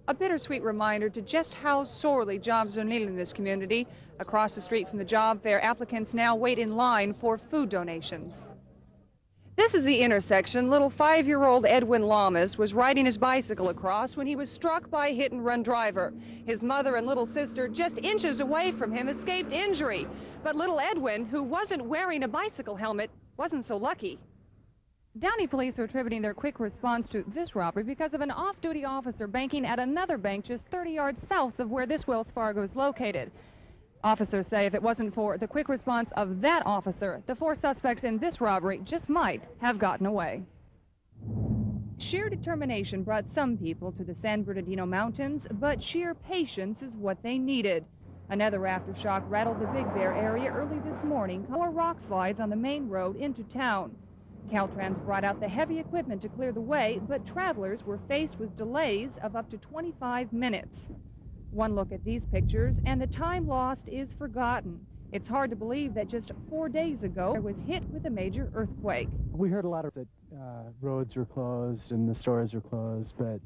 A bittersweet reminder to just how sorely jobs are needed in this community. Across the street from the job fair, applicants now wait in line for food donations. This is the intersection. Little 5-year-old Edwin Lamas was riding his bicycle across when he was struck by a hit-and-run driver. His mother and little sister, just inches away from him, escaped injury. But little Edwin, who wasn't wearing a bicycle helmet, wasn't so lucky. Downey police are attributing their quick response to this robbery because of an off-duty officer banking at another bank just 30 yards south of where this Wells Fargo is located. Officers say if it wasn't for the quick response of that officer, the 4 suspects in this robbery just might have gotten away. Sheer determination brought some people to the San Bernardino Mountains, but sheer patience is what they needed. Another aftershock rattled the Big Bear area early this morning, 4 rock slides on the main road into town. Caltrans brought out the heavy equipment to clear the way, but travelers were faced with delays of up to 25 minutes. One look at these pictures, and the time lost is forgotten. It's hard to believe that just 4 days ago, it was hit with a major earthquake. We heard a lot of that roads were closed and the stores were closed, but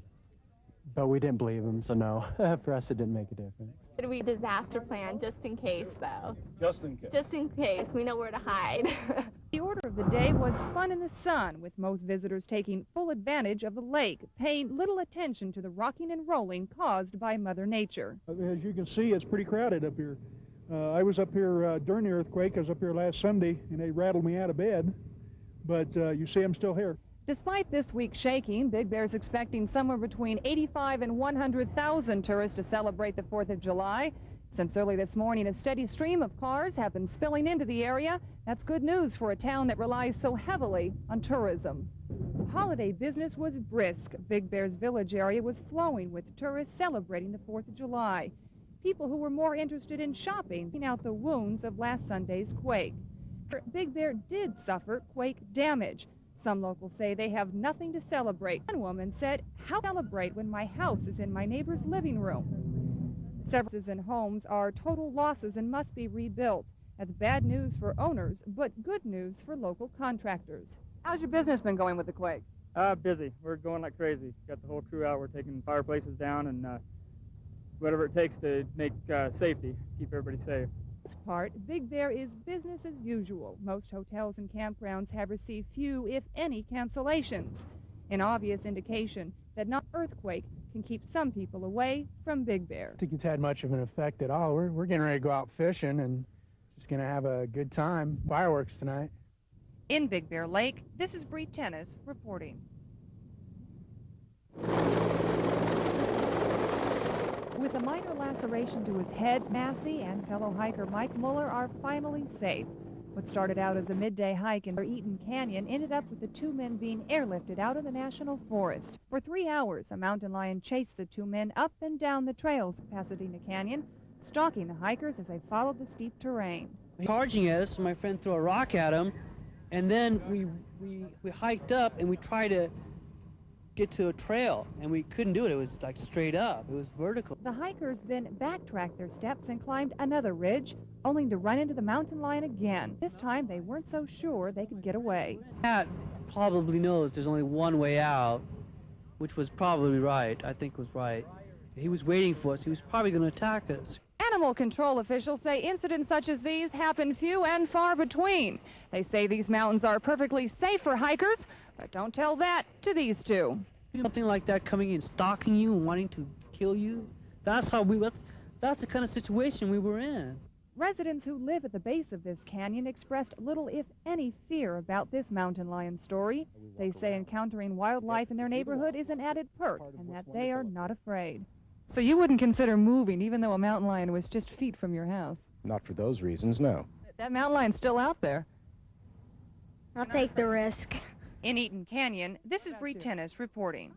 we didn't believe them, so no, for us it didn't make a difference. Did we disaster plan just in case, though? Just in case. Just in case. We know where to hide. The order of the day was fun in the sun, with most visitors taking full advantage of the lake, paying little attention to the rocking and rolling caused by Mother Nature. As you can see, it's pretty crowded up here. I was up here during the earthquake. I was up here last Sunday, and they rattled me out of bed. But you see, I'm still here. Despite this week's shaking, Big Bear's expecting somewhere between 85 and 100,000 tourists to celebrate the 4th of July. Since early this morning, a steady stream of cars have been spilling into the area. That's good news for a town that relies so heavily on tourism. Holiday business was brisk. Big Bear's village area was flowing with tourists celebrating the 4th of July. People who were more interested in shopping out the wounds of last Sunday's quake. Big Bear did suffer quake damage. Some locals say they have nothing to celebrate. One woman said, "How celebrate when my house is in my neighbor's living room?" Several houses and homes are total losses and must be rebuilt. That's bad news for owners, but good news for local contractors. How's your business been going with the quake? Busy. We're going like crazy. Got the whole crew out. We're taking fireplaces down and whatever it takes to make safety, keep everybody safe. For the most part, Big Bear is business as usual. Most hotels and campgrounds have received few, if any, cancellations. An obvious indication that not earthquake can keep some people away from Big Bear. I think it's had much of an effect at all. We're getting ready to go out fishing and just going to have a good time. Fireworks tonight. In Big Bear Lake, this is Brie reporting. With a minor laceration to his head, Massey and fellow hiker Mike Muller are finally safe. What started out as a midday hike in Eaton Canyon ended up with the 2 men being airlifted out of the national forest. For 3 hours, a mountain lion chased the 2 men up and down the trails of Pasadena Canyon, stalking the hikers as they followed the steep terrain. Charging at us, my friend threw a rock at him, and then we hiked up and we tried to get to a trail, and we couldn't do it. It was like straight up. It was vertical. The hikers then backtracked their steps and climbed another ridge, only to run into the mountain lion again. This time, they weren't so sure they could get away. Pat probably knows there's only one way out, which was probably right. I think was right. He was waiting for us. He was probably going to attack us. Animal control officials say incidents such as these happen few and far between. They say these mountains are perfectly safe for hikers, but don't tell that to these 2. Something like that coming in, stalking you and wanting to kill you. That's the kind of situation we were in. Residents who live at the base of this canyon expressed little, if any, fear about this mountain lion story. They say encountering wildlife in their neighborhood is an added perk and that they are not afraid. So you wouldn't consider moving even though a mountain lion was just feet from your house? Not for those reasons, no. That mountain lion's still out there. I'll take the risk. In Eaton Canyon, this is Brie reporting.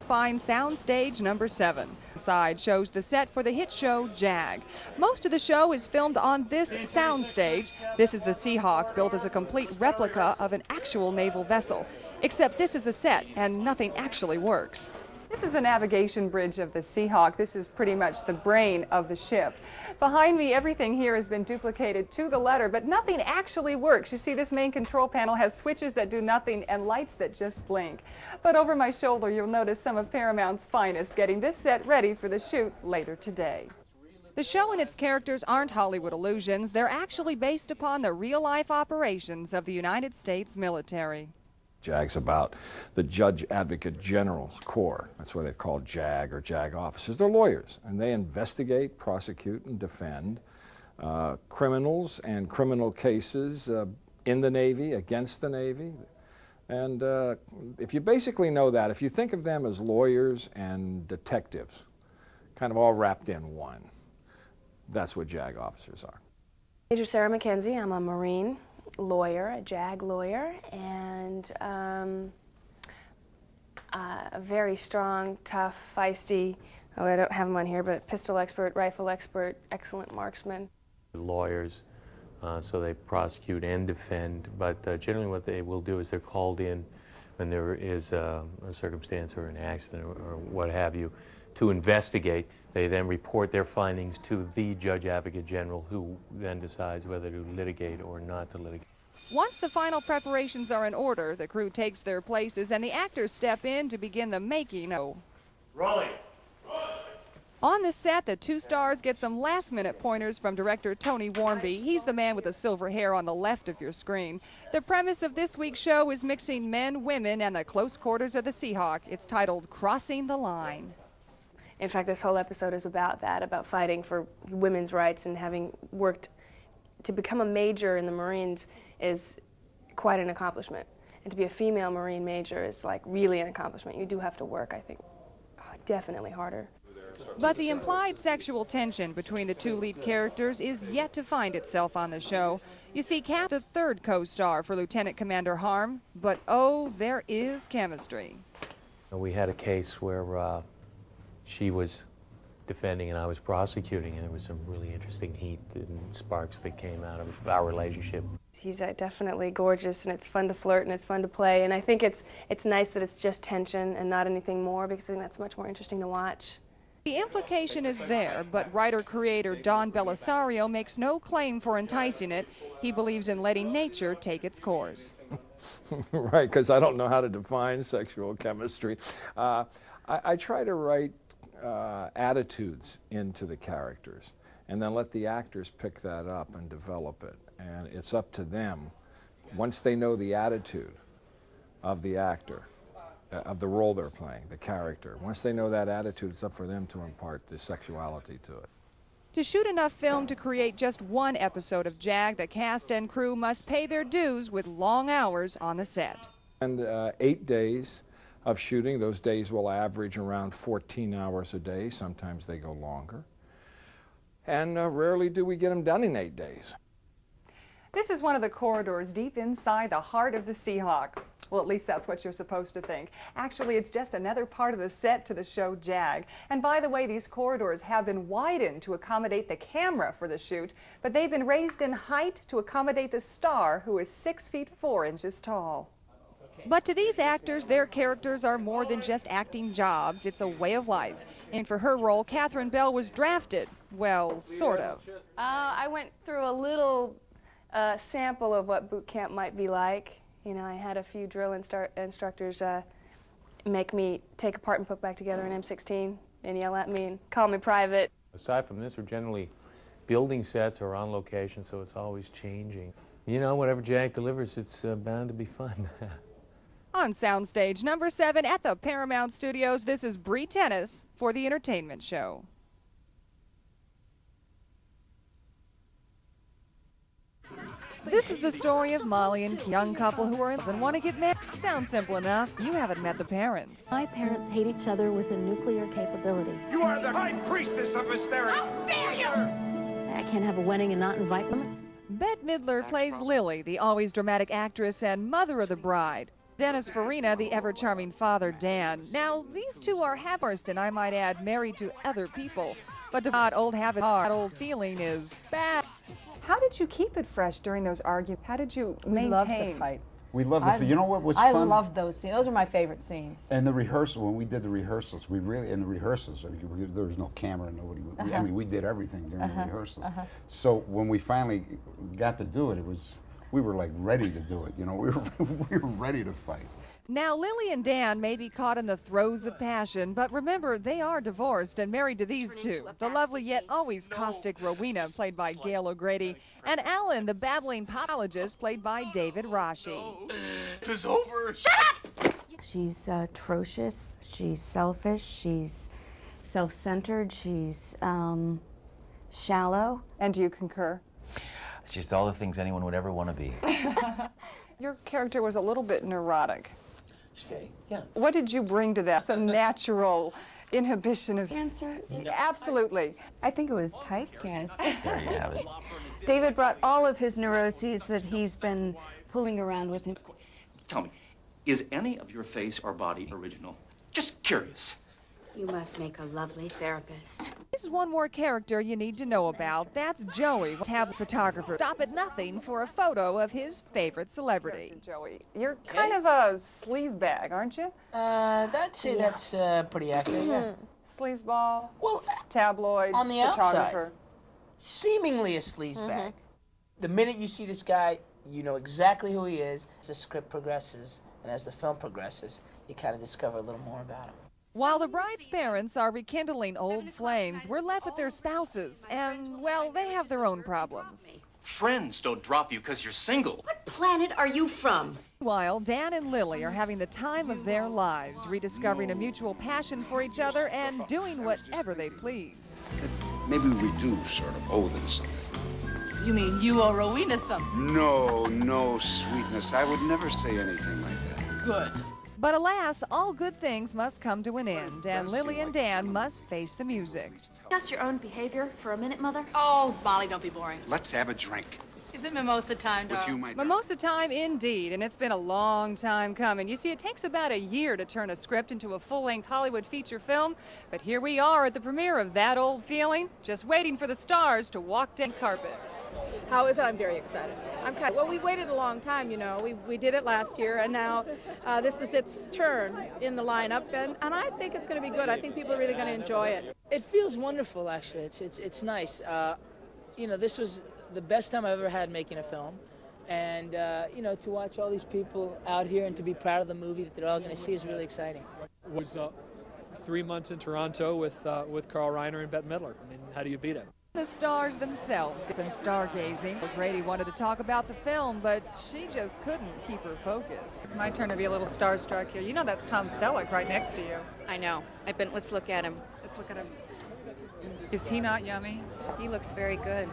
Find soundstage number 7. Inside shows the set for the hit show Jag. Most of the show is filmed on this soundstage. This is the Seahawk, built as a complete replica of an actual naval vessel. Except this is a set and nothing actually works. This is the navigation bridge of the Seahawk. This is pretty much the brain of the ship. Behind me, everything here has been duplicated to the letter, but nothing actually works. You see, this main control panel has switches that do nothing and lights that just blink. But over my shoulder, you'll notice some of Paramount's finest getting this set ready for the shoot later today. The show and its characters aren't Hollywood illusions. They're actually based upon the real-life operations of the United States military. JAG's about the Judge Advocate General's Corps. That's why they're called JAG or JAG officers. They're lawyers, and they investigate, prosecute, and defend criminals and criminal cases in the Navy, against the Navy. And if you basically know that, if you think of them as lawyers and detectives, kind of all wrapped in one, that's what JAG officers are. Major Sarah McKenzie. I'm a Marine lawyer, a JAG lawyer, and a very strong, tough, feisty, oh, I don't have them on here, but pistol expert, rifle expert, excellent marksman. Lawyers, so they prosecute and defend, but generally what they will do is they're called in when there is a circumstance or an accident or what have you to investigate. They then report their findings to the Judge Advocate General, who then decides whether to litigate or not to litigate. Once the final preparations are in order, the crew takes their places and the actors step in to begin the making of. Rolling. On the set, the two stars get some last-minute pointers from director Tony Warmby. He's the man with the silver hair on the left of your screen. The premise of this week's show is mixing men, women, and the close quarters of the Seahawk. It's titled Crossing the Line. In fact, this whole episode is about that, about fighting for women's rights, and having worked to become a major in the Marines is quite an accomplishment. And to be a female Marine major is like really an accomplishment. You do have to work, I think, definitely harder. But the implied sexual tension between the two lead characters is yet to find itself on the show. You see, Kath, the third co-star for Lieutenant Commander Harm, but oh, there is chemistry. We had a case where she was defending and I was prosecuting, and there was some really interesting heat and sparks that came out of our relationship. He's definitely gorgeous, and it's fun to flirt and it's fun to play, and I think it's nice that it's just tension and not anything more, because I think that's much more interesting to watch. The implication is there, but writer-creator Don Belisario makes no claim for enticing it. He believes in letting nature take its course. Right, because I don't know how to define sexual chemistry. I try to write attitudes into the characters and then let the actors pick that up and develop it. And it's up to them, once they know the attitude of the actor, of the role they're playing, the character. Once they know that attitude, it's up for them to impart the sexuality to it. To shoot enough film to create just one episode of JAG, the cast and crew must pay their dues with long hours on the set. And 8 days of shooting. Those days will average around 14 hours a day. Sometimes they go longer. And rarely do we get them done in 8 days. This is one of the corridors deep inside the heart of the Seahawk. Well, at least that's what you're supposed to think. Actually, it's just another part of the set to the show JAG. And by the way, these corridors have been widened to accommodate the camera for the shoot, but they've been raised in height to accommodate the star, who is 6 feet 4 inches tall. But to these actors, their characters are more than just acting jobs. It's a way of life. And for her role, Catherine Bell was drafted. Well, sort of. I went through a little sample of what boot camp might be like. You know, I had a few drill instructors make me take apart and put back together an M16 and yell at me and call me private. Aside from this, we're generally building sets or on location, so it's always changing. You know, whatever JAG delivers, it's bound to be fun. On soundstage number 7 at the Paramount Studios, this is Brie Tennis for the Entertainment Show. This is the story of Molly and a young couple who are in love and want to get married. Sounds simple enough. You haven't met the parents. My parents hate each other with a nuclear capability. You are the high priestess of hysteria. How dare you! I can't have a wedding and not invite them. Bette Midler plays Lily, the always dramatic actress and mother of the bride. Dennis Farina, the ever-charming father, Dan. Now, these two are divorced, and I might add, married to other people. But to old habits, that old feeling is bad. How did you keep it fresh during those arguments? How did you maintain? We love to fight. We loved the. You know what was I fun? loved those scenes. Those are my favorite scenes. And the rehearsal, when we did the rehearsals, we really, in the rehearsals, there was no camera, nobody, I mean, we did everything during the rehearsals. So when we finally got to do it, we were like ready to do it, you know, we were ready to fight. Now, Lily and Dan may be caught in the throes of passion, but remember, they are divorced and married to these two. The lovely yet always caustic Rowena, played by Gail O'Grady, and Alan, the babbling pathologist, played by David Rashi. It's over. Shut up! She's atrocious, she's selfish, she's self-centered, she's shallow. And do you concur? It's just all the things anyone would ever want to be. Your character was a little bit neurotic. Yeah. What did you bring to that? Some natural inhibition of Answer? Absolutely. I think it was typecast. There you have it. David brought all of his neuroses that he's been pulling around with him. Tell me, is any of your face or body original? Just curious. You must make a lovely therapist. There's one more character you need to know about. That's Joey, tablet photographer. Stop at nothing for a photo of his favorite celebrity. Joey, you're kind of a sleazebag, aren't you? That's pretty accurate. Yeah. Sleazeball. Well, tabloid. on the photographer. outside, seemingly a sleazebag. The minute you see this guy, you know exactly who he is. As the script progresses and as the film progresses, you kind of discover a little more about him. While the bride's parents are rekindling old flames, we're left with their spouses, and, well, they have their own problems. Friends don't drop you because you're single. What planet are you from? While Dan and Lily are having the time of their lives, rediscovering a mutual passion for each other and doing whatever they please. Maybe we do sort of owe them something. You mean you owe Rowena something? No, sweetness. I would never say anything like that. Good. But alas, all good things must come to an end, and Lily and Dan must face the music. Just your own behavior for a minute, Mother? Oh, Molly, don't be boring. Let's have a drink. Is it mimosa time, With you, darling? my Mimosa time indeed, and it's been a long time coming. You see, it takes about a year to turn a script into a full-length Hollywood feature film, but here we are at the premiere of That Old Feeling, just waiting for the stars to walk down carpet. How is it? I'm very excited. Well, we waited a long time, you know. We did it last year, and now this is its turn in the lineup, and I think it's going to be good. I think people are really going to enjoy it. It feels wonderful, actually. It's nice. You know, this was the best time I've ever had making a film, and you know, to watch all these people out here and to be proud of the movie that they're all going to see is really exciting. Was 3 months in Toronto with Carl Reiner and Bette Midler. I mean, how do you beat it? The stars themselves have been stargazing. O'Grady wanted to talk about the film, but she just couldn't keep her focus. It's my turn to be a little starstruck here. You know that's Tom Selleck right next to you. I know. Let's look at him. Let's look at him. Is he not yummy? He looks very good.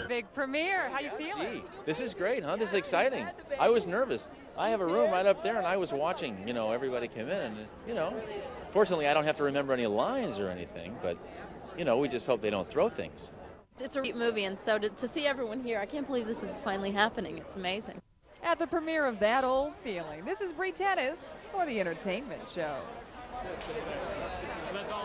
Big premiere. How you feeling? This is great, huh? This is exciting. I was nervous. I have a room right up there, and I was watching, you know, everybody come in, and, you know, fortunately I don't have to remember any lines or anything, but, you know, we just hope they don't throw things. It's a great movie, and so to see everyone here, I can't believe this is finally happening. It's amazing. At the premiere of That Old Feeling, this is Brie for the Entertainment Show. That's all.